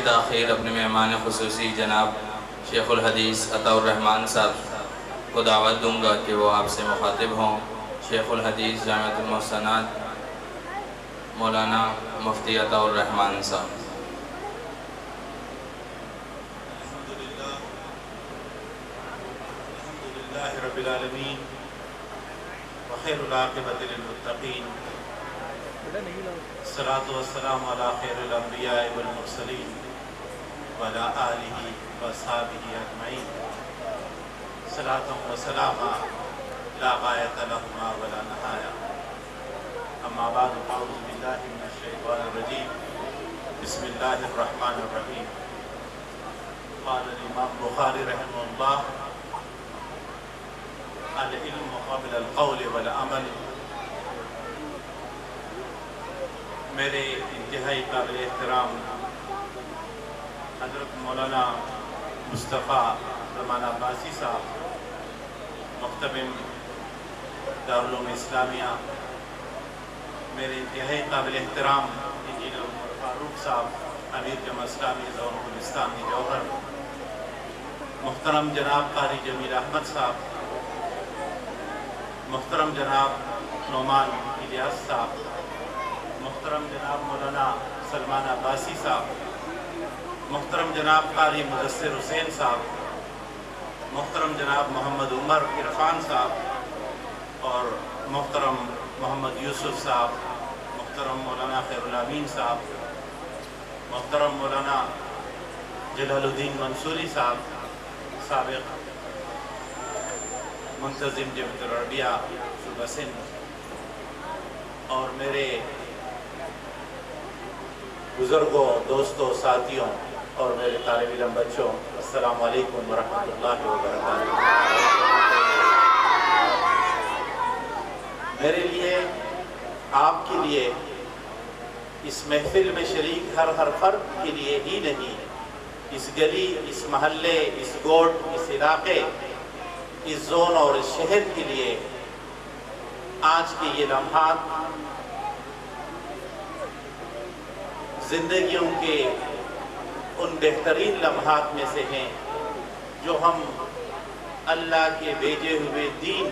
تاخیر اپنے مہمان خصوصی جناب شیخ الحدیث عطا الرحمن صاحب کو دعوت دوں گا کہ وہ آپ سے مخاطب ہوں۔ شیخ الحدیث جامعۃ المحسنات مولانا مفتی عطا الرحمن صاحب۔ الحمدللہ رب العالمین وخیر العاقبۃ للمتقین، الصلاۃ والسلام علی خیر الانبیاء والمرسلین وعلی آلہ واصحابہ اجمعین، صلاۃ و سلاما لا غایۃ لہما ولا نہایہ۔ اما بعد، اعوذ باللہ من الشیطان الرجیم، بسم اللہ الرحمن الرحیم۔ قال الامام بخاری رحمہ اللہ: العلم قبل القول والعمل۔ میرے انتہائی قابل احترام حضرت مولانا مصطفیٰ زمان عباسی صاحب، مختبم دارالعلوم اسلامیہ، میرے انتہائی قابل احترام انجینئر عمر فاروق صاحب، امیر جمع اسلامی زون گلستان جوہر، محترم جناب قاری جمیل احمد صاحب، محترم جناب نعمان الیاس صاحب، محترم جناب مولانا سلمان عباسی صاحب، محترم جناب قاری مدثر حسین صاحب، محترم جناب محمد عمر عرفان صاحب، اور محترم محمد یوسف صاحب، محترم مولانا خیر الامین صاحب، محترم مولانا جلال الدین منصوری صاحب، سابق منتظم جامعۃ العربیہ صوبہ سندھ، اور میرے بزرگوں، دوستوں، ساتھیوں اور میرے طالب علم بچوں، السلام علیکم ورحمۃ اللہ وبرکاتہ۔ میرے لیے، آپ کے لیے، اس محفل میں شریک ہر فرد کے لیے ہی نہیں، اس گلی، اس محلے، اس گوٹ، اس علاقے، اس زون اور اس شہر کے لیے آج کے یہ لمحات زندگیوں کے ان بہترین لمحات میں سے ہیں جو ہم اللہ کے بھیجے ہوئے دین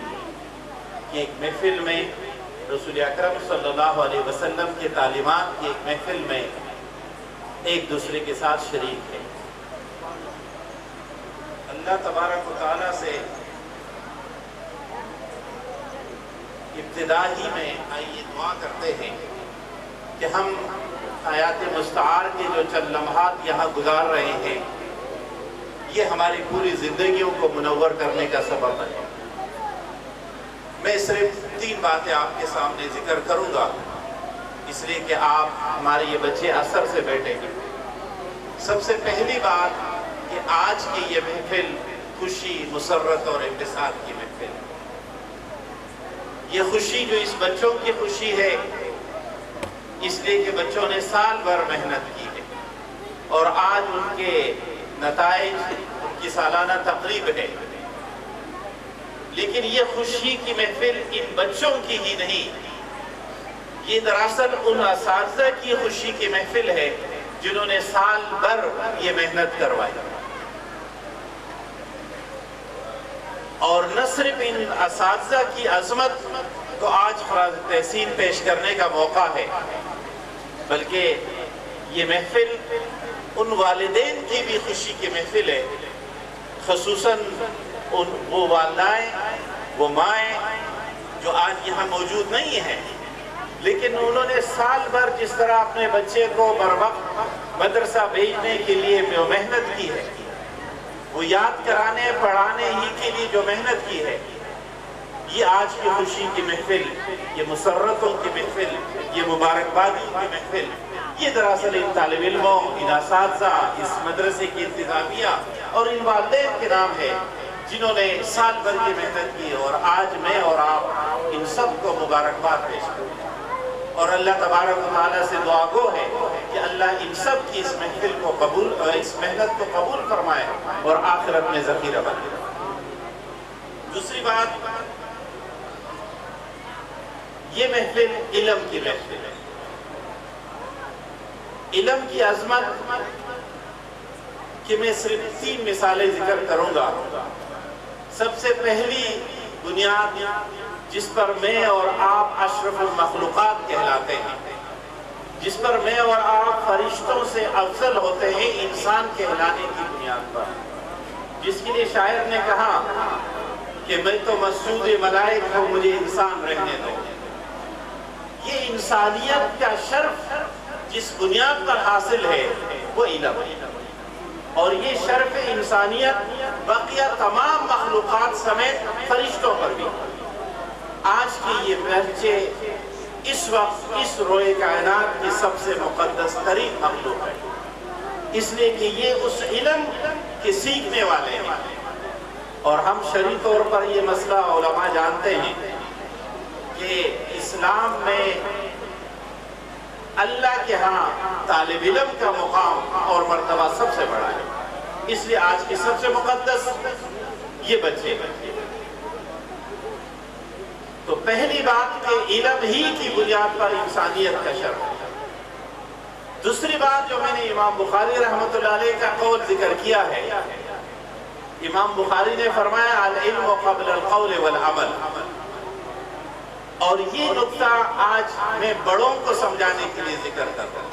کی ایک محفل میں، رسول اکرم صلی اللہ علیہ وسلم کے تعلیمات کی ایک محفل میں ایک دوسرے کے ساتھ شریک ہیں۔ اللہ تبارک و تعالیٰ سے ابتدا ہی میں آئیے دعا کرتے ہیں کہ ہم حیات مستعار کے جو چند لمحات یہاں گزار رہے ہیں، یہ ہماری پوری زندگیوں کو منور کرنے کا سبب بنے۔ میں صرف 3 باتیں آپ کے سامنے ذکر کروں گا، اس لیے کہ آپ ہمارے یہ بچے اثر سے بیٹھیں گے۔ سب سے پہلی بات کہ آج کی یہ محفل خوشی، مسرت اور انبساط کی محفل ہے۔ یہ خوشی جو اس بچوں کی خوشی ہے، اس لیے کہ بچوں نے سال بھر محنت کی ہے اور آج ان کے نتائج، ان کی سالانہ تقریب ہے۔ لیکن یہ خوشی کی محفل ان بچوں کی ہی نہیں، یہ دراصل ان اساتذہ کی خوشی کی محفل ہے جنہوں نے سال بھر یہ محنت کروائی۔ اور نہ صرف ان اساتذہ کی عظمت کو آج خراج تحسین پیش کرنے کا موقع ہے، بلکہ یہ محفل ان والدین کی بھی خوشی کی محفل ہے، خصوصاً وہ والدائیں، وہ مائیں جو آج یہاں موجود نہیں ہیں، لیکن انہوں نے سال بھر جس طرح اپنے بچے کو بروقت مدرسہ بھیجنے کے لیے جو محنت کی ہے، وہ یاد کرانے، پڑھانے ہی کے لیے جو محنت کی ہے، یہ آج کی خوشی کی محفل، یہ مسرتوں کی محفل، یہ مبارکبادیوں کی محفل، یہ دراصل ان طالب علموں، ان اساتذہ، اس مدرسے کی انتظامیہ اور ان والدین کے نام ہے جنہوں نے سال بھر کی محنت کی، اور آج میں اور آپ ان سب کو مبارکباد پیش کریں۔ اور اللہ تبارک و تعالیٰ سے دعا گو ہے کہ اللہ ان سب کی اس محفل کو قبول، اس محنت کو قبول فرمائے اور آخرت میں ذخیرہ بنے۔ دوسری بات، یہ محفل علم کی محفل ہے۔ علم کی عظمت کہ میں صرف 3 مثالیں ذکر کروں گا۔ سب سے پہلی بنیاد جس پر میں اور آپ اشرف المخلوقات کہلاتے ہیں، جس پر میں اور آپ فرشتوں سے افضل ہوتے ہیں انسان کہلانے کی بنیاد پر، جس کے لیے شاعر نے کہا کہ میں تو مسجود ملائک ہوں، مجھے انسان رہنے دو۔ یہ انسانیت کا شرف جس بنیاد پر حاصل ہے وہ علم ہے، اور یہ شرف انسانیت بقیہ تمام مخلوقات سمیت فرشتوں پر بھی۔ آج کی یہ بچے اس وقت اس روئے کائنات کی سب سے مقدس ترین مخلوق ہے، اس لیے کہ یہ اس علم کے سیکھنے والے ہیں۔ اور ہم شرعی طور پر یہ مسئلہ علماء جانتے ہیں کہ اسلام میں اللہ کے ہاں طالب علم کا مقام اور مرتبہ سب سے بڑا ہے، اس لیے آج کی سب سے مقدس یہ بچے۔ تو پہلی بات کہ علم ہی کی بنیاد پر انسانیت کا شرف ہے۔ دوسری بات جو میں نے امام بخاری رحمۃ اللہ علیہ کا قول ذکر کیا ہے، امام بخاری نے فرمایا العلم قبل القول والعمل، اور یہ نقطہ آج میں بڑوں کو سمجھانے کے لیے ذکر کرتا ہوں،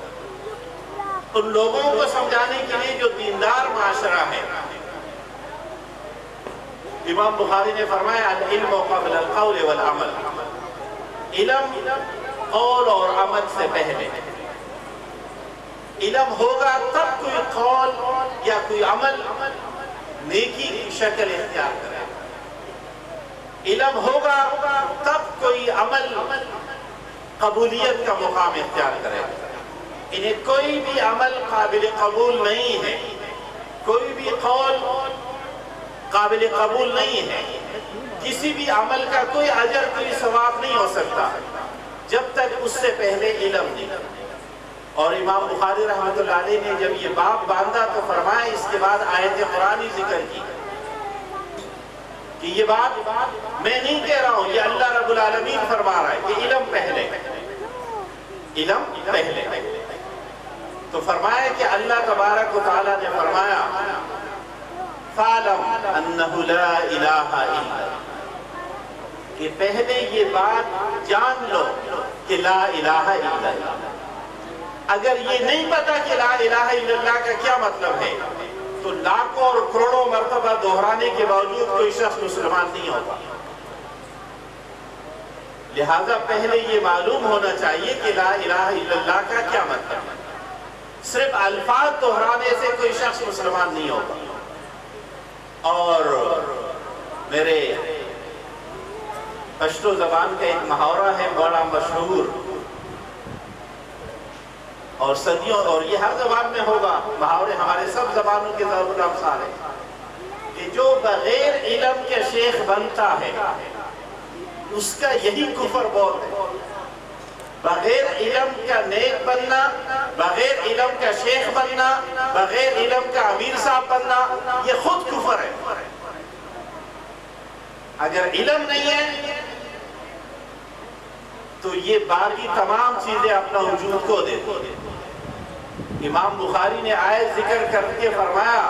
ان لوگوں کو سمجھانے کے لیے جو دیندار معاشرہ ہے۔ امام بخاری نے فرمایا العلم قبل القول والعمل، علم قول اور عمل سے پہلے۔ علم ہوگا تب کوئی قول یا کوئی عمل نیکی کی شکل اختیار کرے، علم ہوگا تب کوئی عمل قبولیت کا مقام اختیار کرے۔ انہیں کوئی بھی عمل قابل قبول نہیں ہے، کوئی بھی قول قابل قبول نہیں ہے، کسی بھی عمل کا کوئی اجر کوئی ثواب نہیں ہو سکتا جب تک اس سے پہلے علم نہیں۔ اور امام بخاری رحمۃ اللہ علیہ نے جب یہ باب باندھا تو فرمایا، اس کے بعد آیت قرآنی ذکر کی کہ یہ بات میں نہیں کہہ رہا ہوں، یہ اللہ رب العالمین فرما رہا ہے کہ علم پہلے، علم پہلے۔ تو فرمایا کہ اللہ تبارک و تعالیٰ نے فرمایا فَعْلَمْ أَنَّهُ لَا إِلَٰهَ إِلَّا، کہ پہلے یہ بات جان لو کہ لا الہ الا اللہ۔ اگر یہ نہیں پتا کہ لا الہ الا اللہ کا کیا مطلب ہے تو لاکھوں اور کروڑوں مرتبہ دہرانے کے باوجود کوئی شخص مسلمان نہیں ہوگا۔ لہذا پہلے یہ معلوم ہونا چاہیے کہ لا الہ الا اللہ کا کیا مطلب ہے۔ صرف الفاظ دہرانے سے کوئی شخص مسلمان نہیں ہوگا۔ اور میرے پشتو زبان کا ایک محاورہ ہے بڑا مشہور، اور صدیوں، اور یہ ہر زبان میں ہوگا، محاورے ہمارے سب زبانوں کے ضرور امثال ہے کہ جو بغیر علم کے شیخ بنتا ہے اس کا یہی کفر بہت ہے۔ بغیر علم کا نیک بننا، بغیر علم کا شیخ بننا، بغیر علم کا امیر صاحب بننا، یہ خود کفر ہے۔ اگر علم نہیں ہے تو یہ باقی تمام چیزیں اپنا وجود کو دیتی۔ امام بخاری نے آیت ذکر کر کے فرمایا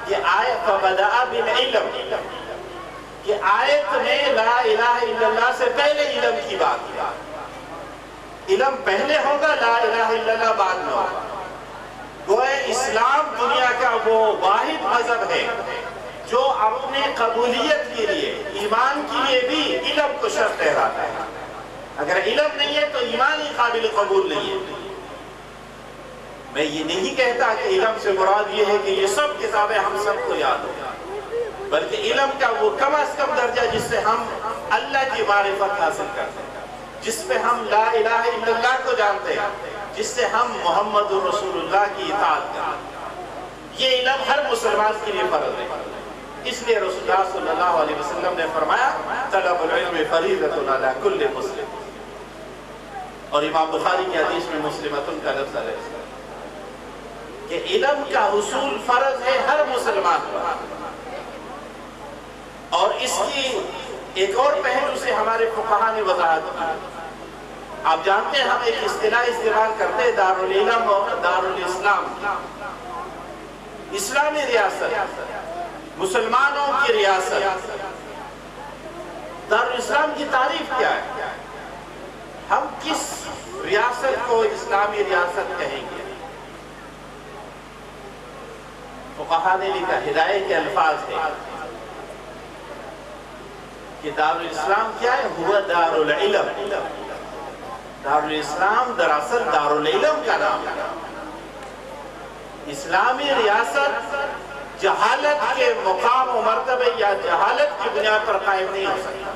کہ آیت فَبَدَأَ بِالْعِلْمِ، کہ آیت میں لا الہ الا اللہ سے پہلے علم کی بات کی۔ علم پہلے ہوگا، لا الہ الا اللہ بعد میں ہوگا۔ گویا اسلام دنیا کا وہ واحد مذہب ہے جو اپنے قبولیت کے لیے، ایمان کے لیے بھی علم کو شرط ٹھہراتا ہے۔ اگر علم نہیں ہے تو ایمان ہی قابل قبول نہیں ہے۔ میں یہ نہیں کہتا کہ علم سے مراد یہ ہے کہ یہ سب کتابیں ہم سب کو یاد ہو، بلکہ علم کا وہ کم از کم درجہ جس سے ہم اللہ کی معرفت حاصل کرتے ہیں، جس پہ ہم لا الہ الا اللہ کو جانتے ہیں، جس سے ہم محمد رسول اللہ کی اطاعت کرتے ہیں۔ یہ علم ہر مسلمان کے لیے فرض ہے۔ اس لیے رسول اللہ صلی اللہ علیہ وسلم نے فرمایا طلب العلم فریضۃ علی کل مسلم، اور امام بخاری کی حدیث میں مسلمۃ کا لفظ ہے کہ علم کا حصول فرض ہے ہر مسلمان پر۔ اور اس کی ایک اور پہلو سے ہمارے فقہاء نے وضاحت کی۔ آپ جانتے ہیں ہم ایک اصطلاح استعمال کرتے ہیں دارالعلم اور دارالاسلام۔ اسلامی ریاست، مسلمانوں کی ریاست، دارالاسلام کی تعریف کیا ہے؟ ہم کس ریاست کو اسلامی ریاست کہیں گے؟ فقہاء نے لکھا، ہدایت کے الفاظ ہیں کہ دارالاسلام کیا ہے؟ ہوا دارالعلم۔ دارالاسلام دراصل دارالعلم کا نام ہے۔ اسلامی ریاست جہالت کے مقام و مرتبے یا جہالت کی بنیاد پر قائم نہیں ہو سکتا۔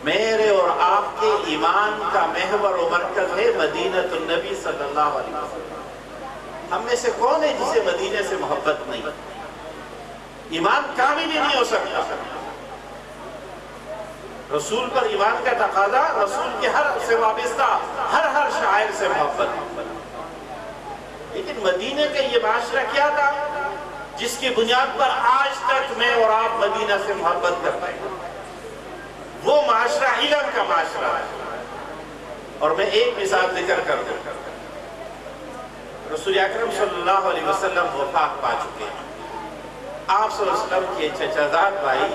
میرے اور آپ کے ایمان کا محور و مرکز ہے مدینہ النبی صلی اللہ علیہ وسلم۔ ہم میں سے کون ہے جسے مدینے سے محبت نہیں؟ ایمان کامل ہی نہیں ہو سکتا۔ رسول پر ایمان کا تقاضا رسول کے ہر سے وابستہ ہر شاعر سے محبت۔ لیکن مدینے کا یہ معاشرہ کیا تھا جس کی بنیاد پر آج تک میں اور آپ مدینہ سے محبت کرتے ہیں؟ وہ معاشرہ علم کا معاشرہ ہے۔ اور میں ایک مثال ذکر کر دوں، رسول اکرم صلی اللہ علیہ وسلم وفات پا چکے ہیں۔ آپ صلی اللہ علیہ وسلم کے چچا زاد بھائی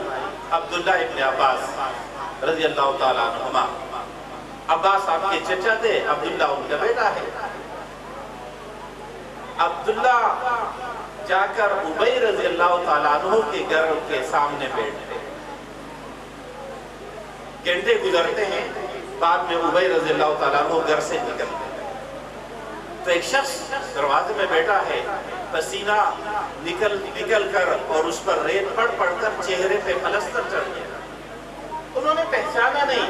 عبداللہ ابن عباس رضی اللہ تعالیٰ عنہما، عباس آپ کے چچا تھے، عبداللہ ان کا بیٹا ہے۔ عبداللہ جا کر ابی رضی اللہ تعالیٰ عنہ کے گھر کے سامنے بیٹھتے، گھنٹے گزرتے ہیں، بعد میں ابی رضی اللہ تعالیٰ عنہ گھر سے نکلتے ہیں تو ایک شخص دروازے میں بیٹھا ہے، پسینہ نکل کر اور اس پر ریت پڑ کر چہرے پہ پلستر چڑھ گیا۔ انہوں نے پہچانا نہیں۔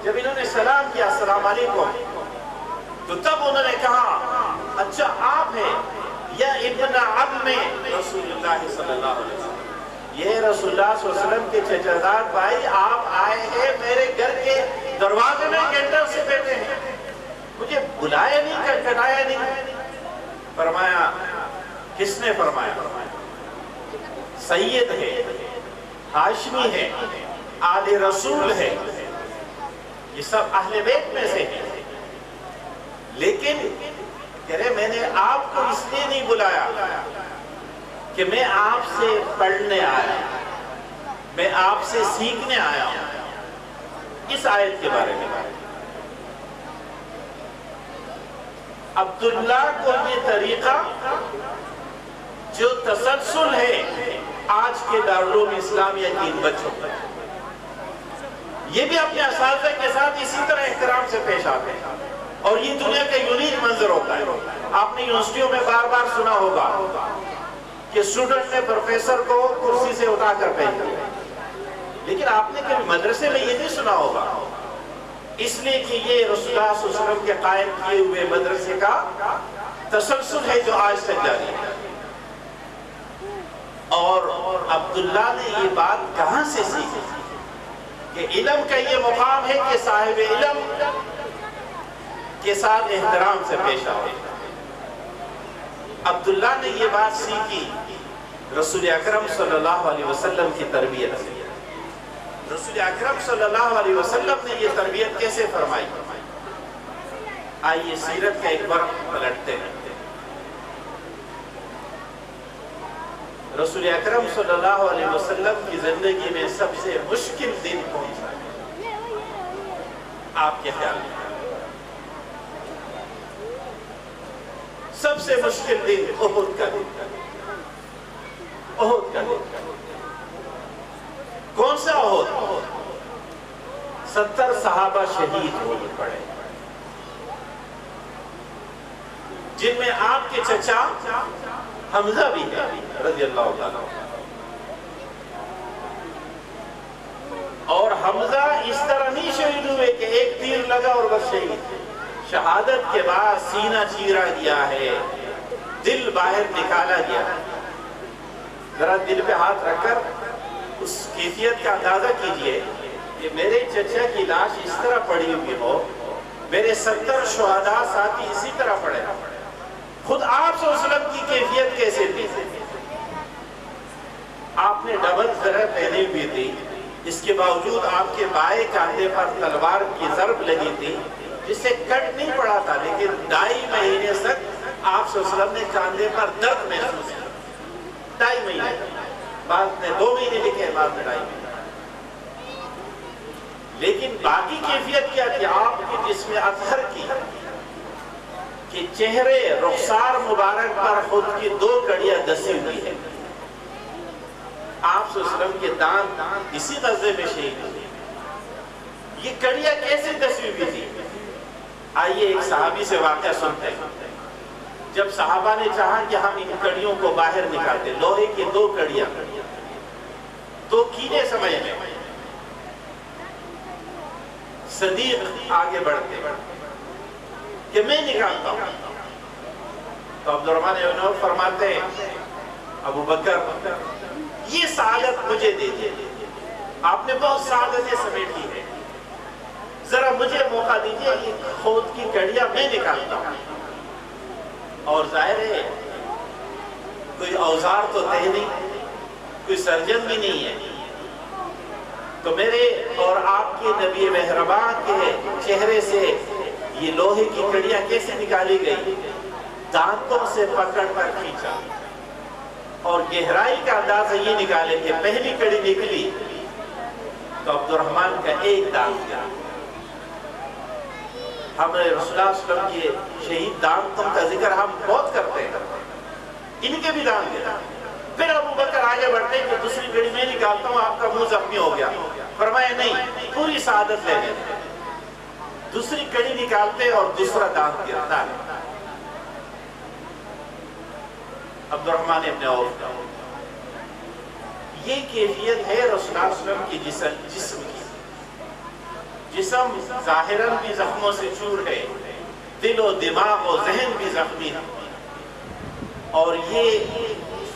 جب انہوں نے سلام کیا السلام علیکم، تو تب انہوں نے کہا اچھا آپ ہیں یا ابن عم رسول اللہ صلی اللہ علیہ وسلم، یہ رسول اللہ صلی اللہ علیہ وسلم کے چچا زاد بھائی آپ آئے ہیں میرے گھر کے دروازے میں گھنٹوں سے بیٹھے ہیں، مجھے بلایا نہیں، کٹکھٹایا نہیں۔ فرمایا کس نے فرمایا؟ سید ہے، ہاشمی ہے، آل رسول ہے، یہ سب اہل بیت میں سے ہیں، لیکن کہہ رہے میں نے آپ کو اس لیے نہیں بلایا کہ میں آپ سے پڑھنے آیا، میں آپ سے سیکھنے آیا ہوں۔ اس آیت کے بارے میں عبداللہ کو یہ طریقہ جو تسلسل ہے آج کے دارالعلوم اسلامیہ کی ان بچوں کا، یہ بھی اپنے اساتذہ کے ساتھ اسی طرح احترام سے پیش آتے ہیں، اور یہ دنیا کا یونیک منظر ہوتا ہے۔ آپ نے یونیورسٹیوں میں بار بار سنا ہوگا کہ اسٹوڈنٹ نے پروفیسر کو کرسی سے اٹھا کر بھیج دیا، لیکن آپ نے کبھی مدرسے میں یہ نہیں سنا ہوگا، اس لیے کہ یہ رسول اللہ صلی اللہ علیہ وسلم کے قائم کیے ہوئے مدرسے کا تسلسل ہے جو آج تک جاری ہے۔ اور عبداللہ نے یہ بات کہاں سے سیکھی کہ علم کا یہ مقام ہے کہ صاحب علم کے ساتھ احترام سے پیش آئے۔ عبداللہ نے یہ بات سیکھی رسول اکرم صلی اللہ علیہ وسلم کی تربیت سے۔ رسول اکرم صلی اللہ علیہ وسلم نے یہ تربیت کیسے فرمائی؟ آئیے سیرت کا ایک بار پلٹتے ہیں۔ رسول اکرم صلی اللہ علیہ وسلم کی زندگی میں سب سے مشکل دن کون سا ہے؟ آپ کے خیال میں سب سے مشکل دن احد کا دن، احد کا دن۔ کون سا احد؟ 70 صحابہ شہید ہو پڑے، جن میں آپ کے چچا حمزہ بھی ہے رضی اللہ تعالیٰ، اور حمزہ اس طرح نہیں شہید ہوئے کہ ایک تیر لگا اور بس شہید۔ شہادت کے بعد سینہ چیرا گیا ہے، دل باہر نکالا گیا ہے۔ ذرا دل پہ ہاتھ رکھ کر اس کیفیت کا اندازہ کیجئے کہ میرے چچا کی لاش اس طرح پڑی ہوئی ہو، میرے 70 شہداء ساتھی اسی طرح پڑے، خود آپ صلی اللہ علیہ وسلم کی کیفیت کیسے تھی؟ آپ نے ڈبل زرہ پہنی ہوئی تھی، اس کے باوجود آپ کے بائیں کاندھے پر تلوار کی ضرب لگی تھی جس سے کٹ نہیں پڑا تھا، لیکن 2.5 مہینے تک آپ صلی اللہ صلی اللہ علیہ وسلم نے کاندھے پر درد محسوس کیا 2.5 مہینے، بعد نے 2 مہینے لکھے، بعد میں 2.5 مہینے۔ لیکن باقی کیفیت کیا تھی آپ کے جسم اطہر کی کہ چہرے رخسار مبارک پر خود کی 2 کڑیاں دسی ہوئی ہے۔ آپ صلی اللہ علیہ وسلم کے دانت اسی غزے میں شہید ہوئے۔ یہ کڑیاں کیسے دسی ہوئی تھی؟ آئیے ایک صحابی سے واقعہ سنتے ہیں۔ جب صحابہ نے چاہا کہ ہم ان کڑیوں کو باہر نکالتے، لوہے کی 2 کڑیاں، تو کینے سمجھ میں صدیق آگے بڑھتے کہ میں نکالتا ہوں، تو عبد الرحمن ابن عوف فرماتے ہیں ابو بکر یہ سعادت مجھے دے دی، آپ نے بہت سعادتیں سمیٹ لی ہے، ذرا مجھے موقع دیجئے، یہ خود کی کڑیاں میں نکالتا ہوں۔ اور ظاہر ہے کوئی اوزار تو تھے نہیں، کوئی سرجن بھی نہیں ہے، تو میرے اور آپ کے نبی مہربان کے چہرے سے یہ لوہے کی کڑیاں کیسے نکالی گئی؟ دانتوں سے پکڑ کر کھینچا، اور گہرائی کا اندازہ یہ نکالے کہ پہلی کڑی نکلی تو عبد الرحمن کا ایک دانت گیا۔ ہم رسول اللہ صلی اللہ علیہ وسلم کے شہید دانتوں کا ذکر ہم بہت کرتے ہیں، ان کے بھی دانت گیا۔ پھر ابو بکر آگے بڑھتے کہ دوسری کڑی میں نکالتا ہوں، آپ کا منہ زخمی ہو گیا، فرمایا نہیں، پوری سعادت لے لیں۔ دوسری کڑی نکالتے اور دوسرا دانت گرتا ہے۔ عبد الرحمن ابن عوف کا یہ کیفیت ہے رسول اللہ صلی اللہ علیہ وسلم کی جسم کی۔ جسم ظاہراً بھی زخموں سے چور ہے، دل و دماغ و ذہن بھی زخمی ہے، اور یہ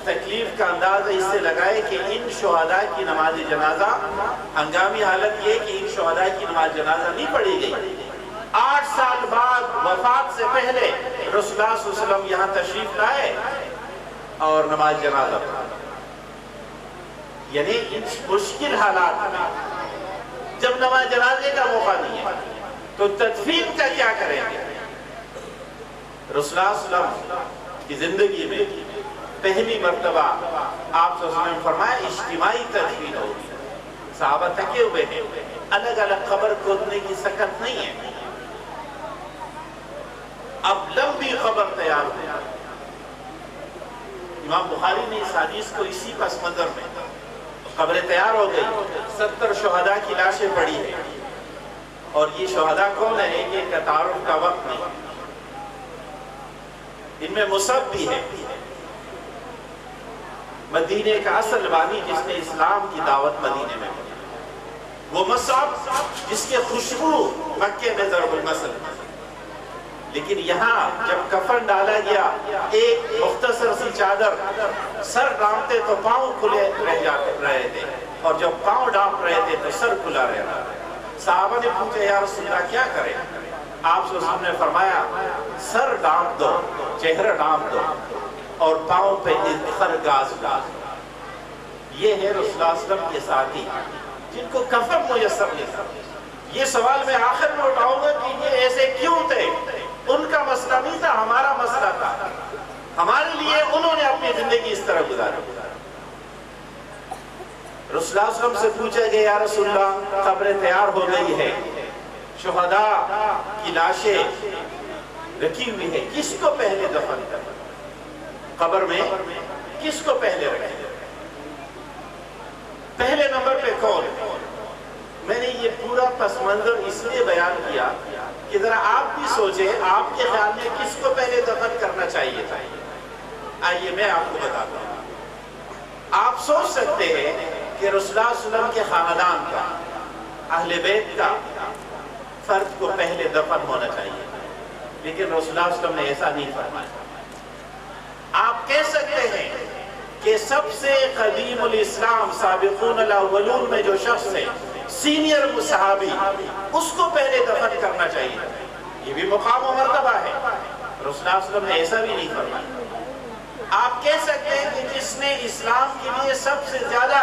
تکلیف کا اندازہ اس سے لگائے کہ ان شہداء کی نماز جنازہ، ہنگامی حالت یہ کہ ان شہداء کی نماز جنازہ نہیں پڑھی گئی۔ 8 سال بعد وفات سے پہلے رسول اللہ صلی اللہ علیہ وسلم یہاں تشریف لائے اور نماز جنازہ پڑھا۔ یعنی ان مشکل حالات میں جب نماز جنازے کا موقع نہیں ہے تو تدفین کا کیا کریں گے؟ رسول اللہ صلی اللہ علیہ وسلم کی زندگی میں پہلی مرتبہ آپ صلی اللہ علیہ وسلم نے فرمایا اجتماعی تدفین ہوگی، صحابہ تھکے ہوئے ہیں، الگ الگ قبر کھودنے کی سکت نہیں ہے، اب لمبی قبر تیار ہو۔ امام بخاری نے اس حدیث کو اسی پس منظر میں، قبریں تیار ہو گئی، 70 شہداء کی لاشیں پڑی ہیں، اور یہ شہداء کون ہیں؟ یہ تعارف کا وقت نہیں، ان میں مصعب بھی ہے، مدینے کا اصل بانی جس نے اسلام کی دعوت مدینے میں دی، وہ مصعب جس کے خوشبو مکے میں ضرب المثل۔ لیکن یہاں جب کفن ڈالا گیا، ایک مختصر سی چادر، سر ڈانپتے تو پاؤں کھلے رہے تھے، اور جب پاؤں ڈانپ رہے تھے تو سر کھلا رہا۔ صحابہ نے پوچھا یا رسول اللہ کیا کریں؟ آپ صلی اللہ علیہ وسلم نے فرمایا سر ڈانپ دو، چہرہ ڈانپ دو، اور پاؤں پہ اذخر گاز ڈال۔ یہ ہے رسول اللہ صلی اللہ علیہ وسلم کے ساتھی جن کو کفن میسر نہیں تھا۔ یہ سوال میں آخر میں اٹھاؤں گا کہ یہ ایسے کیوں تھے؟ ان کا مسئلہ نہیں تھا، ہمارا مسئلہ تھا، ہمارے لیے انہوں نے اپنی زندگی اس طرح گزاری۔ رسول اللہ صلی اللہ علیہ وسلم سے پوچھا گیا یا رسول اللہ قبریں تیار ہو گئی ہے، شہداء کی لاشیں رکھی ہوئی ہے، کس کو پہلے دفن کریں؟ قبر میں کس کو پہلے رکھیں؟ پہلے نمبر پہ کون؟ میں نے یہ پورا پس منظر اس لیے بیان کیا کہ ذرا آپ بھی سوچیں آپ کے خیال میں کس کو پہلے دفن کرنا چاہیے تھا۔ آئیے میں آپ کو بتاتا ہوں۔ آپ سوچ سکتے ہیں کہ رسول اللہ صلی اللہ علیہ وسلم کے خاندان کا، اہل بیت کا فرد کو پہلے دفن ہونا چاہیے، لیکن رسول اللہ صلی اللہ علیہ وسلم نے ایسا نہیں فرمایا۔ آپ کہہ سکتے ہیں کہ سب سے قدیم الاسلام سابقون الاولون میں جو شخص ہے، سینئر صحابی، اس کو پہلے دفن کرنا چاہیے، یہ بھی مقام و مرتبہ ہے۔ رسول اللہ صلی اللہ علیہ وسلم نے ایسا بھی نہیں فرمایا۔ آپ کہہ سکتے ہیں کہ جس نے اسلام کے لیے سب سے زیادہ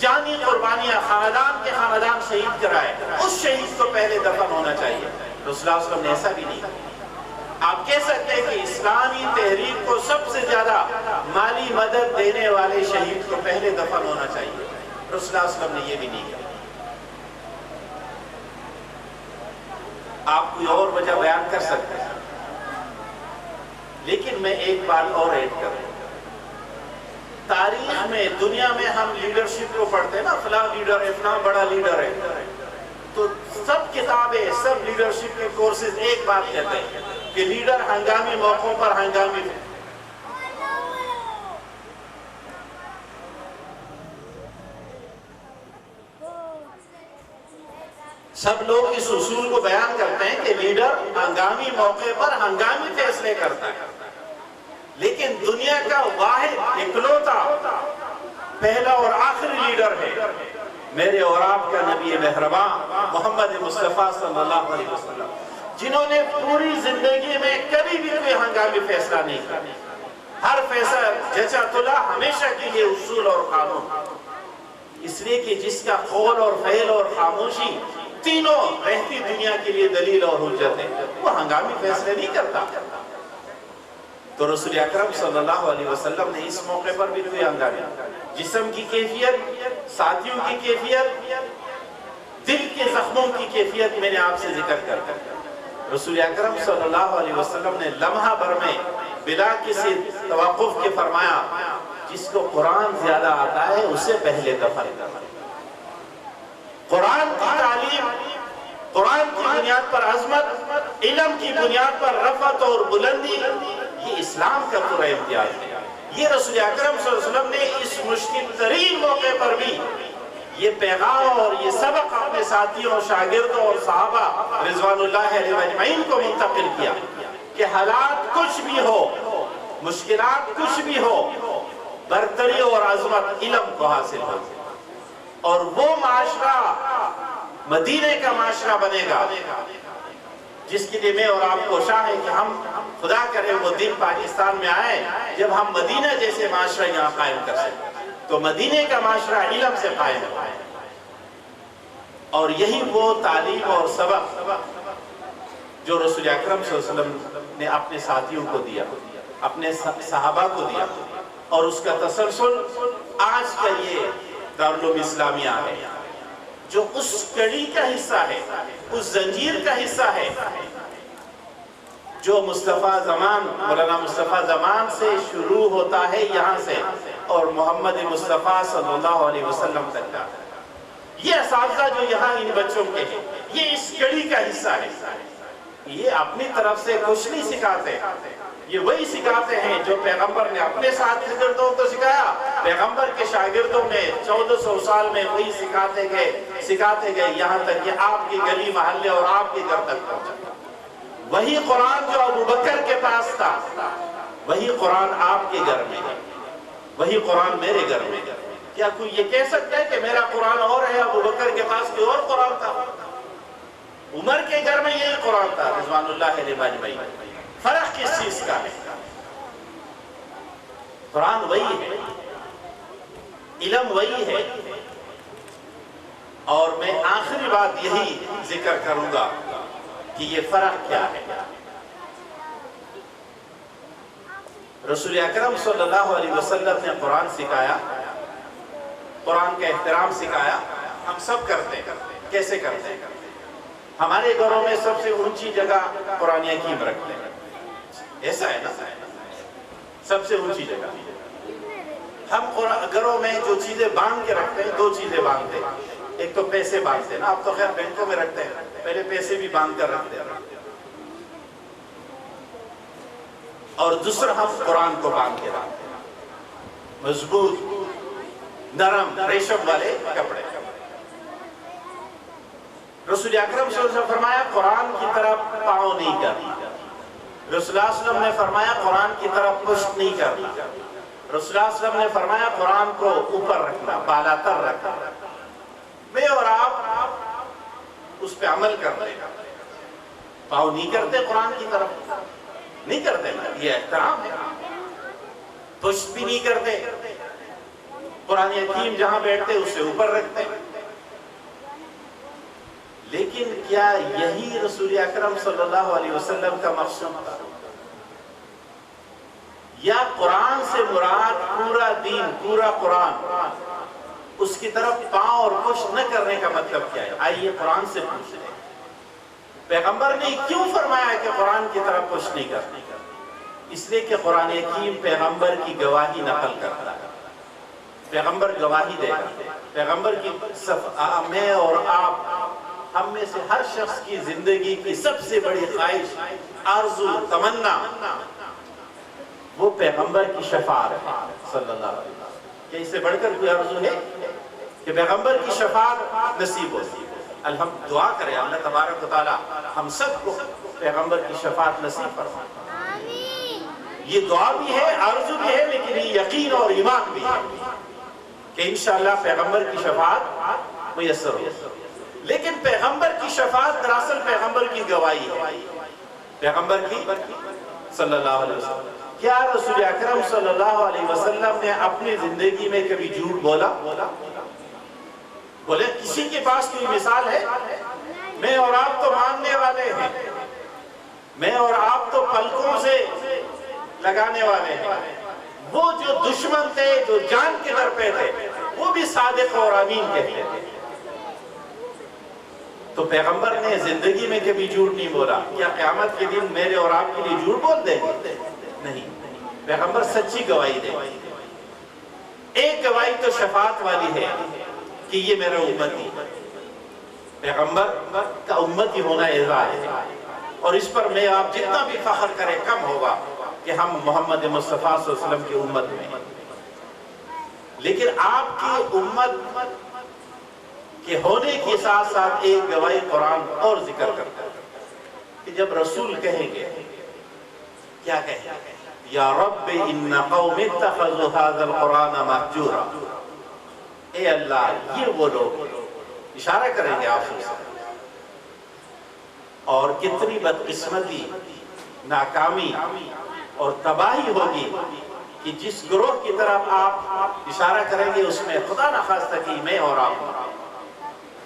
جانی قربانیاں خاندان شہید کرائے، اس شہید کو پہلے دفن ہونا چاہیے، رسول اللہ صلی اللہ علیہ وسلم نے ایسا بھی نہیں۔ آپ کہہ سکتے ہیں کہ اسلامی تحریک کو سب سے زیادہ مالی مدد دینے والے شہید کو پہلے دفن ہونا چاہیے. رسول اللہ صلی اللہ علیہ وسلم نے یہ بھی نہیں کیا. آپ کوئی اور وجہ بیان کر سکتے ہیں، لیکن میں ایک بات اور ایڈ کروں. تاریخ میں، دنیا میں ہم لیڈرشپ کو پڑھتے ہیں نا، فلاں لیڈر ہے، فلاں بڑا لیڈر ہے، تو سب کتابیں، سب لیڈرشپ کے کورسز ایک بات کہتے ہیں کہ لیڈر ہنگامی موقعوں پر ہنگامی سب لوگ اس اصول کو بیان کرتے ہیں کہ لیڈر ہنگامی موقع پر ہنگامی فیصلے کرتا ہے، لیکن دنیا کا واحد اکلوتا پہلا اور آخری لیڈر ہے میرے اور آپ کا نبی مہربان محمد مصطفیٰ صلی اللہ علیہ وسلم، جنہوں نے پوری زندگی میں کبھی بھی کوئی ہنگامی فیصلہ نہیں کیا. ہر فیصلہ جچا تلا ہمیشہ کے لیے اصول اور قانون، اس لیے کہ جس کا قول اور فعل اور خاموشی تینوں رہتی دنیا کے لیے دلیل اور حجت ہے، وہ ہنگامی فیصلے نہیں کرتا. تو رسول اکرم صلی اللہ علیہ وسلم نے اس موقع پر بھی کوئی ہنگامی، جسم کی کیفیت، ساتھیوں کی کیفیت، دل کے زخموں کی کیفیت میں نے آپ سے ذکر کر رسول اکرم صلی اللہ علیہ وسلم نے لمحہ بھر میں بلا کسی توقف کے فرمایا جس کو قرآن زیادہ آتا ہے اسے پہلے دفن کرنا. قرآن کی تعلیم، قرآن کی بنیاد پر عظمت، علم کی بنیاد پر رفعت اور بلندی، یہ اسلام کا پورا امتیاز ہے. یہ رسول اکرم صلی اللہ علیہ وسلم نے اس مشکل ترین موقع پر بھی یہ پیغام اور یہ سبق اپنے ساتھیوں، شاگردوں اور صحابہ رضوان اللہ علیہ اجمعین کو منتقل کیا کہ حالات کچھ بھی ہو، مشکلات کچھ بھی ہو، برتری اور عظمت علم کو حاصل ہو، اور وہ معاشرہ مدینے کا معاشرہ بنے گا جس کے لیے میں اور آپ کوشاں ہے کہ ہم خدا کرے وہ دن پاکستان میں آئے جب ہم مدینہ جیسے معاشرہ یہاں قائم کر سکیں. تو مدینے کا معاشرہ علم سے قائم ہے، اور یہی وہ تعلیم اور سبق جو رسول اکرم صلی اللہ علیہ وسلم نے اپنے ساتھیوں کو دیا، اپنے صحابہ کو دیا، اور اس کا تسلسل آج کا یہ دارالعلوم اسلامیہ ہے جو اس کڑی کا حصہ ہے، اس زنجیر کا حصہ ہے جو مصطفیٰ زمان، مولانا مصطفیٰ زمان سے شروع ہوتا ہے یہاں سے اور محمد مصطفیٰ صلی اللہ علیہ وسلم تک کا. یہ اساتذہ جو یہاں ان بچوں کے ہیں یہ اس کڑی کا حصہ ہے. یہ اپنی طرف سے کچھ نہیں سکھاتے، یہ وہی سکھاتے ہیں جو پیغمبر نے اپنے ساتھ شاگردوں کو سکھایا. پیغمبر کے شاگردوں نے 1400 سال میں وہی سکھاتے گئے یہاں تک کہ آپ کی گلی محلے اور آپ کے گھر تک پہنچا. وہی قرآن جو ابو بکر کے پاس تھا وہی قرآن آپ کے گھر میں ہے، وہی قرآن میرے گھر میں ہے. کیا کوئی یہ کہہ سکتا ہے کہ میرا قرآن اور ہے، ابو بکر کے پاس کوئی اور قرآن تھا؟ عمر کے گھر میں یہی قرآن تھا رضوان اللہ علیہ اجمعین. فرق کس چیز کا ہے؟ قرآن وہی ہے، علم وہی ہے. اور میں آخری بات یہی ذکر کروں گا کہ یہ فرق کیا ہے. رسول اکرم صلی اللہ علیہ وسلم نے قرآن سکھایا، قرآن کا احترام سکھایا. ہم سب کرتے ہیں، کیسے کرتے ہیں؟ ہمارے گھروں میں سب سے اونچی جگہ قرآن حکیم رکھتے ہیں، ایسا ہے نا، سب سے اونچی جگہ. ہم گھروں میں جو چیزیں باندھ کے رکھتے ہیں، دو چیزیں باندھتے ہیں. ایک تو پیسے باندھتے ہیں نا، اب تو خیر بینکوں میں رکھتے ہیں، پہلے پیسے بھی باندھ کر رکھتے ہیں. اور دوسرا ہم قرآن کو باندھ کے رکھتے ہیں، مضبوط نرم ریشم والے کپڑے. رسول اکرم صلی اللہ علیہ وسلم نے فرمایا قرآن کی طرف پاؤں نہیں کرنا. رسول اللہ صلی اللہ علیہ وسلم نے فرمایا قرآن کی طرف پشت نہیں کرنا. رسول اللہ صلی اللہ علیہ وسلم نے فرمایا قرآن کو اوپر رکھنا، بالا تر رکھنا. میں اور آپ اس پہ عمل کرتے ہیں، پاؤں نہیں کرتے قرآن کی طرف، نہیں کرتے نا، یہ احترام ہے. پشت بھی نہیں کرتے، قرآن حکیم جہاں بیٹھتے اسے اوپر رکھتے. لیکن کیا یہی رسول اکرم صلی اللہ علیہ وسلم کا مقصود تھا؟ یا قرآن سے مراد پورا دین، پورا قرآن، اس کی طرف پاؤں اور پش نہ کرنے کا مطلب کیا ہے؟ آئیے قرآن سے پوچھتے ہیں پیغمبر نے کیوں فرمایا کہ قرآن کی طرف پش نہیں کرنے کا؟ اس لیے کہ قرآن حکیم پیغمبر کی گواہی نقل کرتا ہے، پیغمبر گواہی دے گا، پیغمبر کی میں اور آپ، ہم میں سے ہر شخص کی زندگی کی سب سے بڑی خواہش، آرزو، تمنا وہ پیغمبر کی شفاعت ہے صلی اللہ علیہ وسلم۔ کیا اس سے بڑھ کر کوئی آرزو ہے کہ پیغمبر کی شفاعت نصیب ہو؟ الحمد دعا کرے اللہ تبارک و تعالی ہم سب کو پیغمبر کی شفاعت نصیب فرمائے۔ یہ دعا بھی ہے، آرزو بھی ہے، لیکن یہ یقین اور ایمان بھی ہے کہ انشاءاللہ پیغمبر کی شفاعت میسر ہو۔ لیکن پیغمبر کی شفاعت دراصل پیغمبر کی گواہی ہے، پیغمبر کی صلی اللہ علیہ وسلم۔ کیا رسول اکرم صلی اللہ علیہ وسلم نے اپنی زندگی میں کبھی جھوٹ بولا؟ بولے کسی کے پاس کوئی مثال ہے؟ میں اور آپ تو ماننے والے ہیں، میں اور آپ تو پلکوں سے لگانے والے ہیں۔ وہ جو دشمن تھے، جو جان کے در پہ تھے، وہ بھی صادق اور امین کہتے تھے۔ تو پیغمبر نے زندگی میں کبھی جھوٹ نہیں بولا۔ کیا قیامت کے دن میرے اور آپ کے لیے جھوٹ بول دیں گے؟ نہیں، پیغمبر سچی گواہی دے۔ ایک گواہی تو شفاعت والی ہے کہ یہ میرا امتی، پیغمبر کا امتی ہونا اعزاز ہے، اور اس پر میں آپ جتنا بھی فخر کریں کم ہوگا کہ ہم محمد مصطفیٰ صلی اللہ علیہ وسلم کی امت میں۔ لیکن آپ کی امت کے ہونے کے ساتھ ساتھ ایک گواہی قرآن اور ذکر کرتا ہے کہ جب رسول کہیں گے، کیا کہیں گے؟ یا رب ان قوم اتخذوا هذا القرآن مہجورا۔ اے اللہ، یہ وہ لوگ اشارہ کریں گے آپ سے، اور کتنی بدقسمتی، ناکامی اور تباہی ہوگی کہ جس گروہ کی طرف آپ اشارہ کریں گے اس میں خدا نخواستہ کہ میں اور آپ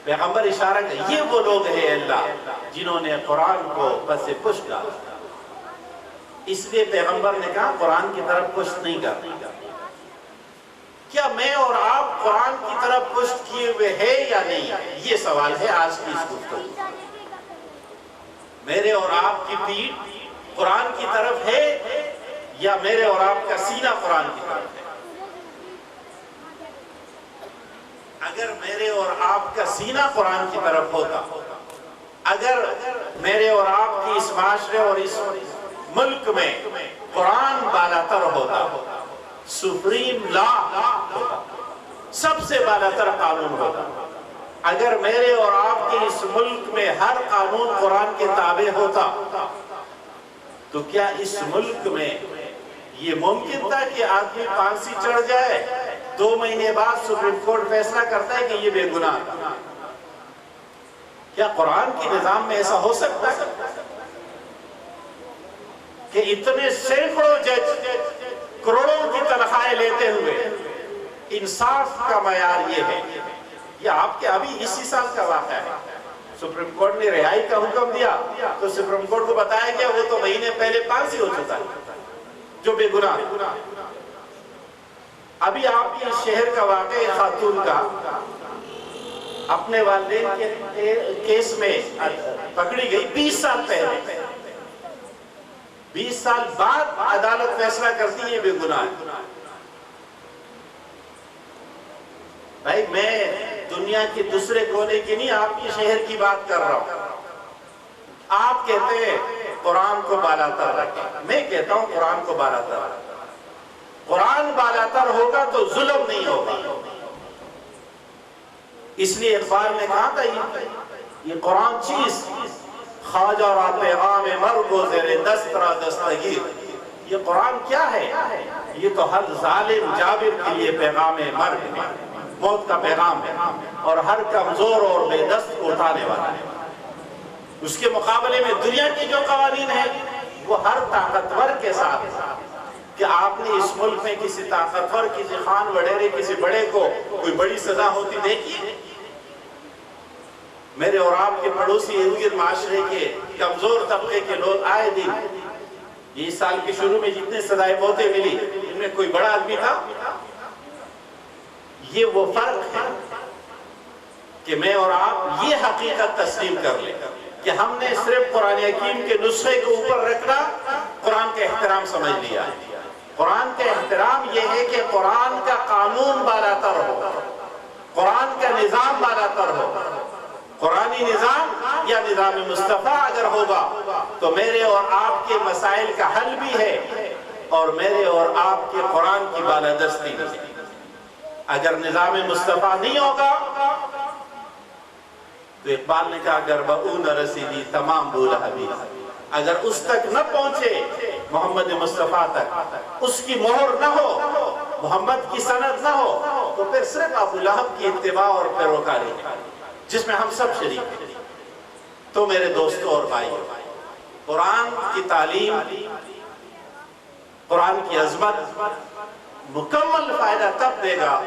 پیغمبر اشارہ کریں، یہ وہ لوگ ہیں اللہ جنہوں نے قرآن کو پس پشت ڈالا۔ اس لیے پیغمبر نے کہا قرآن کی طرف پشت نہیں کرنا۔ کیا میں اور آپ قرآن کی طرف پشت کیے ہوئے ہیں یا نہیں؟ یہ سوال ہے آج کی اس گفتگو۔ میرے اور آپ کی پیٹھ قرآن کی طرف ہے یا میرے اور آپ کا سینہ قرآن کی طرف ہے؟ اگر میرے اور آپ کا سینہ قرآن کی طرف ہوتا، اگر میرے اور آپ کی اس معاشرے اور اس ملک میں قرآن بالاتر ہوتا، سپریم لا ہوتا، سب سے بالاتر قانون ہوتا، اگر میرے اور آپ کے اس ملک میں ہر قانون قرآن کے تابع ہوتا، تو کیا اس ملک میں یہ ممکن تھا کہ آدمی پھانسی چڑھ جائے، 2 مہینے بعد سپریم کورٹ فیصلہ کرتا ہے کہ یہ بے گناہ تھا؟ کیا قرآن کی نظام میں ایسا ہو سکتا ہے کہ اتنے سینکڑوں جج کروڑوں کی تنخواہیں لیتے ہوئے انصاف کا معیار یہ ہے؟ یہ آپ کے ابھی اسی سال کا واقعہ ہے۔ سپریم کورٹ نے رہائی کا حکم دیا تو سپریم کورٹ کو بتایا گیا وہ تو مہینے پہلے پھانسی ہو چکا ہے جو بے گناہ۔ ابھی آپ کے شہر کا واقعہ خاتون کا اپنے والدین کے کیس میں پکڑی گئی 20 سال پہلے، 20 سال بعد عدالت فیصلہ کرتی ہے بے گناہ ہے۔ بھائی میں دنیا کے دوسرے کونے کی نہیں، آپ کے شہر کی بات کر رہا ہوں۔ آپ کہتے ہیں قرآن کو بالاتر رکھیں، میں کہتا ہوں قرآن کو بالاتر رکھیں۔ قرآن بالاتر ہوگا تو ظلم نہیں ہوگا۔ اس لیے اقبال نے کہا تھا یہ قرآن چیز خواجہ را پیغام مرگ و زیر دست را دستگیر۔ یہ قرآن کیا ہے؟ یہ تو ہر ظالم جابر کے لیے پیغام مرگ ہے، موت کا پیغام ہے، اور ہر کمزور اور بے دست کو اٹھانے والا ہے۔ اس کے مقابلے میں دنیا کے جو قوانین ہیں وہ ہر طاقتور کے ساتھ، کہ آپ نے اس ملک میں کسی طاقتور، کسی خان وڈیرے، کسی بڑے کو کوئی بڑی سزا ہوتی دیکھیے؟ میرے اور آپ کے پڑوسی ارد گرد معاشرے کے کمزور طبقے کے لوگ آئے دن یہ اس سال کے شروع میں جتنے سزائے موتیں ملی ان میں کوئی بڑا آدمی تھا؟ یہ وہ فرق ہے کہ میں اور آپ یہ حقیقت تسلیم کر لیں کہ ہم نے صرف قرآن حکیم کے نسخے کو اوپر رکھنا قرآن کا احترام سمجھ لیا ہے۔ قرآن کا احترام یہ ہے کہ قرآن کا قانون بالاتر ہو، قرآن کا نظام بالاتر ہو۔ قرآنی نظام یا نظام مصطفیٰ اگر ہوگا تو میرے اور آپ کے مسائل کا حل بھی ہے اور میرے اور آپ کے قرآن کی بالادستی بھی ہے۔ اگر نظام مصطفیٰ نہیں ہوگا تو اقبال نے کہا اگر بہو نہ رسیدی تمام بولا حبیب، اگر اس تک نہ پہنچے محمد مصطفیٰ تک، اس کی مہر نہ ہو، محمد کی سند نہ ہو، تو پھر صرف ابو لہب کی اتباع اور پیروکاری ہے جس میں ہم سب شریک ہیں۔ تو میرے دوستوں اور بھائی، قرآن کی تعلیم، قرآن کی عظمت مکمل فائدہ تب دے گا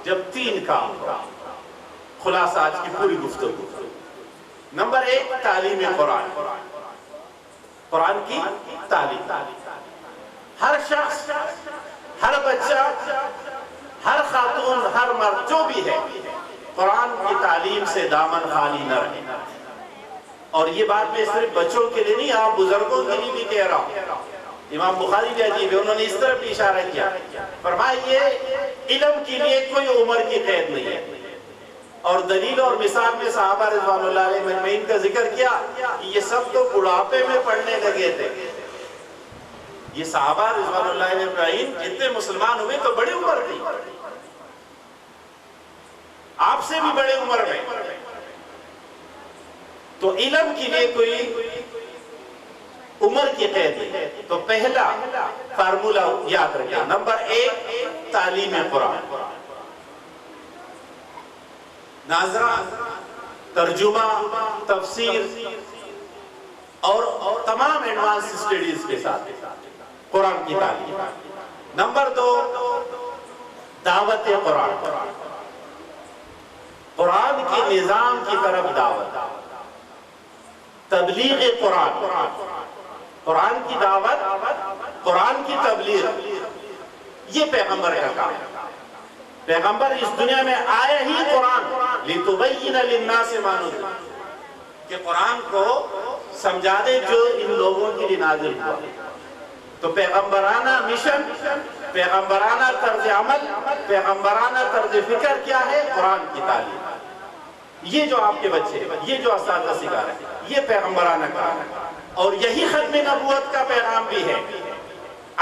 جب تین کام ہو۔ خلاصہ آج کی پوری گفتگو، نمبر 1 تعلیم قرآن، قرآن کی تعلیم۔ ہر شخص، ہر بچہ، ہر خاتون، ہر مرد جو بھی ہے، قرآن کی تعلیم سے دامن خالی نہ رہے۔ اور یہ بات میں صرف بچوں کے لیے نہیں، آپ بزرگوں کے لیے بھی کہہ رہا ہوں۔ امام بخاری بھی عجیب ہے، انہوں نے اس طرح بھی اشارہ کیا، فرمایا یہ علم کے لیے کوئی عمر کی قید نہیں ہے۔ اور دلیل اور مثال میں صحابہ رضوان اللہ علیہ مجمعین کا ذکر کیا کہ یہ سب تو بڑھاپے میں پڑھنے لگے تھے۔ یہ صحابہ رضوان اللہ علیہ مجمعین جتنے مسلمان ہوئے تو بڑی عمر تھی، آپ سے بھی بڑے عمر میں۔ تو علم کے لیے کوئی عمر کی قید نہیں۔ تو پہلا فارمولہ یاد رکھیں، نمبر 1 تعلیم قرآن، ناظرہ، ترجمہ، تفسیر اور تمام ایڈوانس اسٹڈیز کے ساتھ قرآن کی تعلیم۔ نمبر 2 دعوت قرآن، قرآن کے نظام کی طرف دعوت، تبلیغ قرآن، قرآن کی دعوت، قرآن کی تبلیغ، یہ پیغمبر کا کام ہے۔ پیغمبر اس دنیا میں آئے ہی قرآن لِتُبَيِّنَ لِلنَّاسِ مَا نُزِلَ، کہ قرآن کو سمجھا دے جو ان لوگوں کے لیے نازل ہوا۔ تو پیغمبرانہ مشن، پیغمبرانہ طرز عمل، پیغمبرانہ طرز فکر کیا ہے؟ قرآن کی تعلیم۔ یہ جو آپ کے بچے، یہ جو اساتذہ سکھا رہے ہیں، یہ پیغمبرانہ کام ہے، اور یہی ختم نبوت کا پیغام بھی ہے۔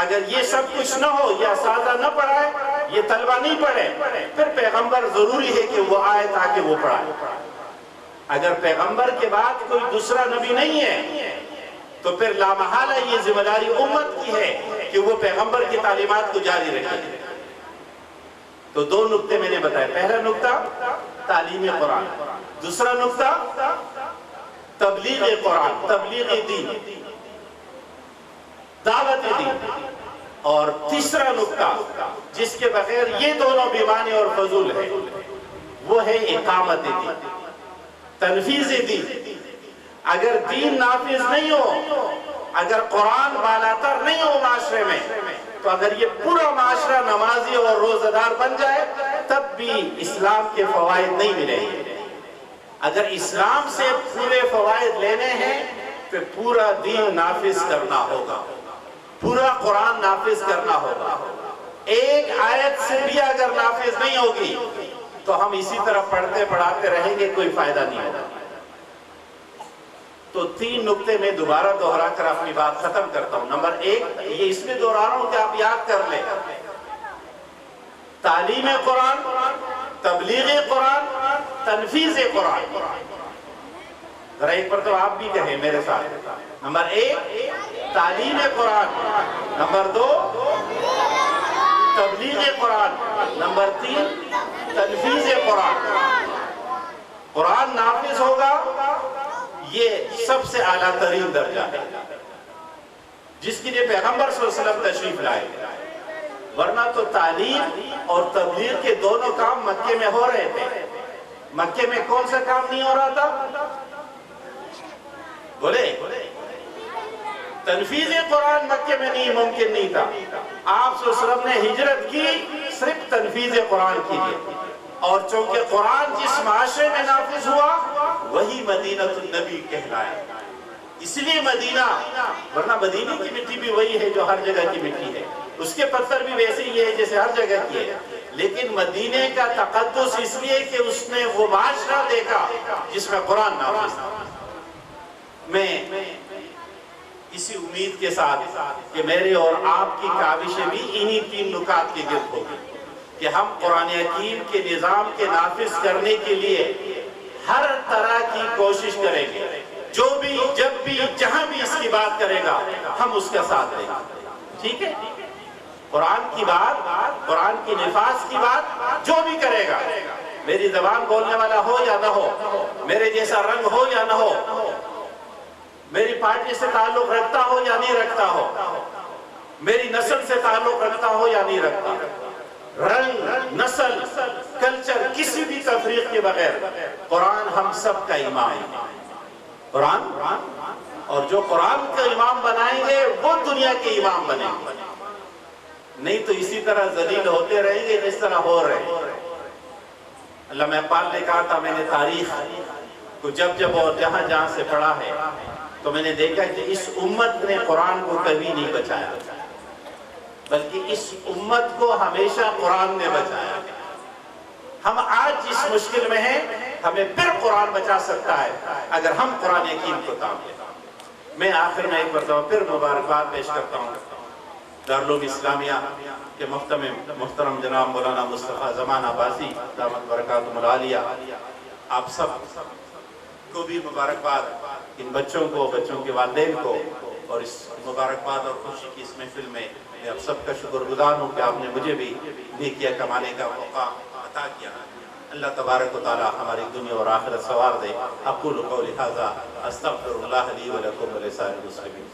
اگر یہ سب کچھ نہ ہو، یہ اساتذہ نہ پڑھائے، یہ طلبہ نہیں پڑھے، پھر پیغمبر ضروری ہے کہ وہ آئے تاکہ وہ پڑھائے۔ اگر پیغمبر کے بعد کوئی دوسرا نبی نہیں ہے تو پھر لامحالہ یہ ذمہ داری امت کی ہے کہ وہ پیغمبر کی تعلیمات کو جاری رکھے۔ تو 2 نقطے میں نے بتایا، پہلا نقطہ تعلیم قرآن، دوسرا نقطہ تبلیغ قرآن، تبلیغ دین، دعوت دین، اور تیسرا نقطہ جس کے بغیر یہ دونوں بیمانی اور فضول ہے، وہ ہے اقامت دین، تنفیذ دین۔ اگر دین نافذ نہیں ہو، اگر قرآن بالاتر نہیں ہو معاشرے میں، تو اگر یہ پورا معاشرہ نمازی اور روزہ دار بن جائے تب بھی اسلام کے فوائد نہیں ملیں گے۔ اگر اسلام سے پورے فوائد لینے ہیں تو پورا دین نافذ کرنا ہوگا، پورا قرآن نافذ کرنا ہوگا۔ ایک آیت سے بھی اگر نافذ نہیں ہوگی تو ہم اسی طرح پڑھتے پڑھاتے رہیں گے، کوئی فائدہ نہیں ہوگا۔ تو 3 نقطے میں دوبارہ دوہرا کر اپنی بات ختم کرتا ہوں۔ نمبر 1، یہ اس میں دوہرا رہا ہوں کہ آپ یاد کر لیں، تعلیم قرآن، تبلیغ قرآن، تنفیذ قرآن۔ ذرا ایک پر تو آپ بھی کہیں میرے ساتھ، نمبر 1 تعلیم قرآن، نمبر 2 تبلیغ قرآن، نمبر 3 تنفیذ قرآن۔ قرآن نافذ ہوگا، یہ سب سے اعلیٰ ترین درجہ ہے جس کے لیے پیغمبر صلی اللہ علیہ وسلم تشریف لائے۔ ورنہ تو تعلیم اور تبلیغ کے دونوں کام مکے میں ہو رہے تھے۔ مکے میں کون سا کام نہیں ہو رہا تھا؟ بولے، تنفیذ قرآن مکے میں نہیں ممکن نہیں تھا. آپ صلی اللہ علیہ وسلم نے ہجرت کی صرف تنفیذ قرآن کے لیے، اور چونکہ قرآن جس معاشرے میں نافذ ہوا وہی مدینہ النبی کہلائے. اس لیے مدینہ، ورنہ مدینہ کی مٹی بھی وہی ہے جو ہر جگہ کی مٹی ہے، اس کے پتھر بھی ویسے ہی ہے جیسے ہر جگہ کی ہے، لیکن مدینہ کا تقدس اس لیے کہ اس نے وہ معاشرہ دیکھا جس میں قرآن نافذ تھا. میں اسی امید کے ساتھ کہ میرے اور آپ کی کاوشیں بھی انہی 3 نکات کے گرد ہوگی کہ ہم قرآن حکیم کے نظام کے نافذ کرنے کے لیے ہر طرح کی کوشش کریں گے. جو بھی، جب بھی، جہاں بھی اس کی بات کرے گا ہم اس کا ساتھ دیں گے. ٹھیک ہے؟ قرآن کی بات، قرآن کی نفاذ کی بات جو بھی کرے گا، میری زبان بولنے والا ہو یا نہ ہو، میرے جیسا رنگ ہو یا نہ ہو، میری پارٹی سے تعلق رکھتا ہو یا نہیں رکھتا ہو، میری نسل سے تعلق رکھتا ہو یا نہیں رکھتا، رنگ، نسل، کلچر، کسی بھی تفریق کے بغیر قرآن ہم سب کا امام ہے. قرآن، اور جو قرآن کا امام بنائیں گے وہ دنیا کے امام بنیں گے. نہیں تو اسی طرح ذلیل ہوتے رہیں گے جس طرح ہو رہے ہیں. علامہ اقبال نے کہا تھا، میں نے تاریخ کو جب اور جہاں جہاں سے پڑھا ہے تو میں نے دیکھا کہ اس امت نے قرآن کو کبھی نہیں بچایا، بلکہ اس امت کو ہمیشہ قرآن نے بچایا. ہم آج جس مشکل میں ہیں ہمیں پھر قرآن بچا سکتا ہے اگر ہم قرآن حکیم کو تام لیں. میں آخر میں ایک مرتبہ پھر مبارکباد پیش کرتا ہوں دارالعلوم اسلامیہ کے محترم جناب مولانا مصطفیٰ زمان عباسی دامت برکاتہم العالیہ. آپ سب کو بھی مبارکباد، ان بچوں کو، بچوں کے والدین کو، اور اس مبارکباد اور خوشی کی اس محفل میں میں آپ سب کا شکر گزار ہوں کہ آپ نے مجھے بھی نیکیاں کمانے کا موقع عطا کیا. اللہ تبارک و تعالی ہماری دنیا اور آخرت سوار دے. اقول قولی ھذا استغفر اللہ لی و لکم و لسائر المسلمین.